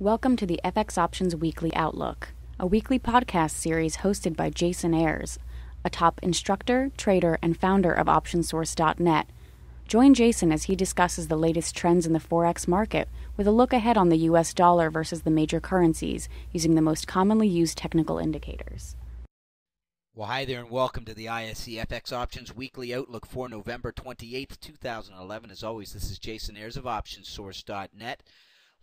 Welcome to the FX Options Weekly Outlook, a weekly podcast series hosted by Jason Ayres, a top instructor, trader, and founder of OptionSource.net. Join Jason as he discusses the latest trends in the Forex market with a look ahead on the US dollar versus the major currencies using the most commonly used technical indicators. Well, hi there and welcome to the ISE FX Options Weekly Outlook for November 28th, 2011. As always, this is Jason Ayres of OptionSource.net.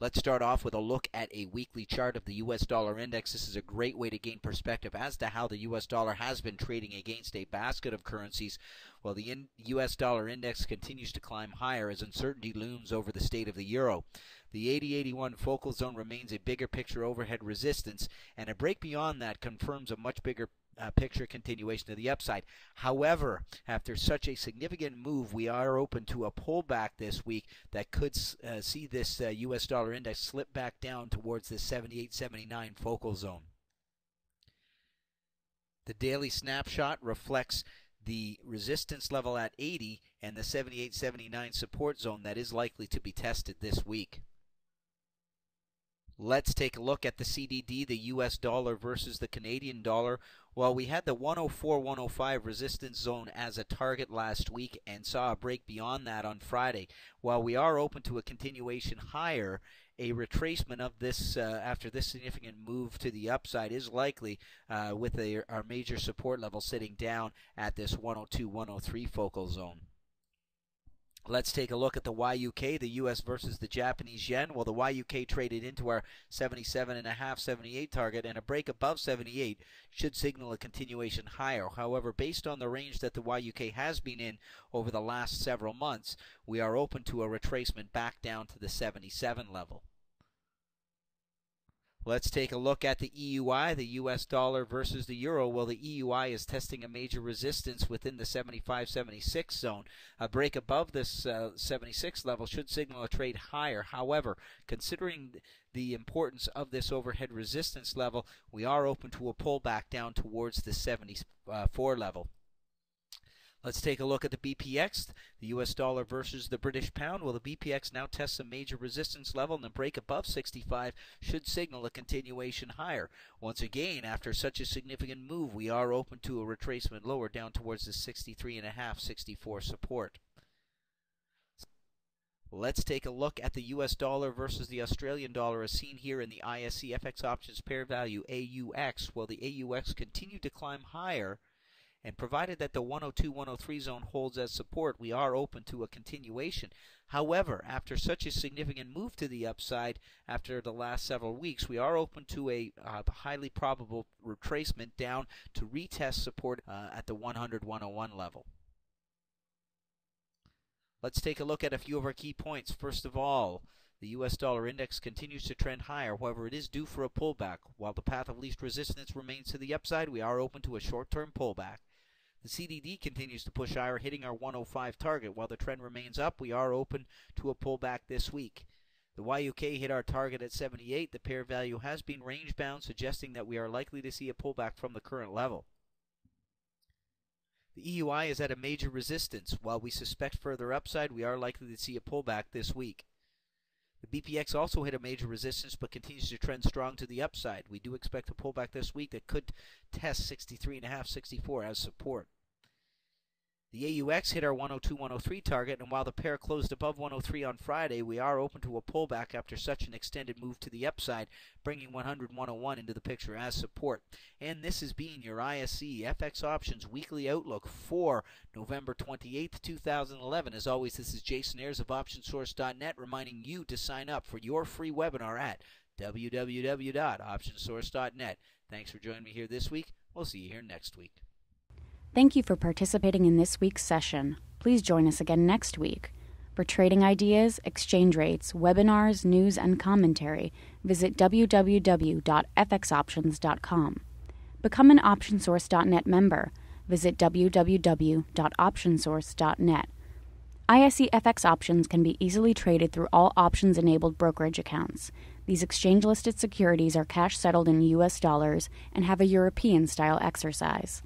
Let's start off with a look at a weekly chart of the US dollar index. This is a great way to gain perspective as to how the US dollar has been trading against a basket of currencies, while the US dollar index continues to climb higher as uncertainty looms over the state of the euro. The 80-81 focal zone remains a bigger picture overhead resistance, and a break beyond that confirms a much bigger picture continuation to the upside. However, after such a significant move, we are open to a pullback this week that could see this US dollar index slip back down towards the 78-79 focal zone. The daily snapshot reflects the resistance level at 80 and the 78-79 support zone that is likely to be tested this week. Let's take a look at the CDD, the US dollar versus the Canadian dollar. Well, we had the 104-105 resistance zone as a target last week and saw a break beyond that on Friday. While we are open to a continuation higher, a retracement of this after this significant move to the upside is likely with our major support level sitting down at this 102-103 focal zone. Let's take a look at the YUK, the US versus the Japanese yen. Well, the YUK traded into our 77.5, 78 target, and a break above 78 should signal a continuation higher. However, based on the range that the YUK has been in over the last several months, we are open to a retracement back down to the 77 level. Let's take a look at the EUI, the US dollar versus the euro. Well, the EUI is testing a major resistance within the 75-76 zone. A break above this 76 level should signal a trade higher. However, considering the importance of this overhead resistance level, we are open to a pullback down towards the 74 level. Let's take a look at the BPX, the US dollar versus the British pound. Well, the BPX now tests a major resistance level, and a break above 65 should signal a continuation higher. Once again, after such a significant move, we are open to a retracement lower down towards the 63.5, 64 support. Let's take a look at the US dollar versus the Australian dollar as seen here in the ISE FX options pair value AUX. Well, the AUX continued to climb higher, and provided that the 102-103 zone holds as support, we are open to a continuation. However, after such a significant move to the upside after the last several weeks, we are open to a highly probable retracement down to retest support at the 100-101 level. Let's take a look at a few of our key points. First of all, the US dollar index continues to trend higher. However, it is due for a pullback. While the path of least resistance remains to the upside, we are open to a short-term pullback. The CDD continues to push higher, hitting our 105 target. While the trend remains up, we are open to a pullback this week. The YUK hit our target at 78. The pair value has been range-bound, suggesting that we are likely to see a pullback from the current level. The EUI is at a major resistance. While we suspect further upside, we are likely to see a pullback this week. The BPX also hit a major resistance but continues to trend strong to the upside. We do expect a pullback this week that could test 63.5, 64 as support. The AUX hit our 102-103 target, and while the pair closed above 103 on Friday, we are open to a pullback after such an extended move to the upside, bringing 100-101 into the picture as support. And this has been your ISE FX Options Weekly Outlook for November 28th, 2011. As always, this is Jason Ayres of OptionSource.net reminding you to sign up for your free webinar at www.optionsource.net. Thanks for joining me here this week. We'll see you here next week. Thank you for participating in this week's session. Please join us again next week. For trading ideas, exchange rates, webinars, news, and commentary, visit www.fxoptions.com. Become an OptionSource.net member. Visit www.optionsource.net. ISE FX options can be easily traded through all options-enabled brokerage accounts. These exchange-listed securities are cash-settled in US dollars and have a European-style exercise.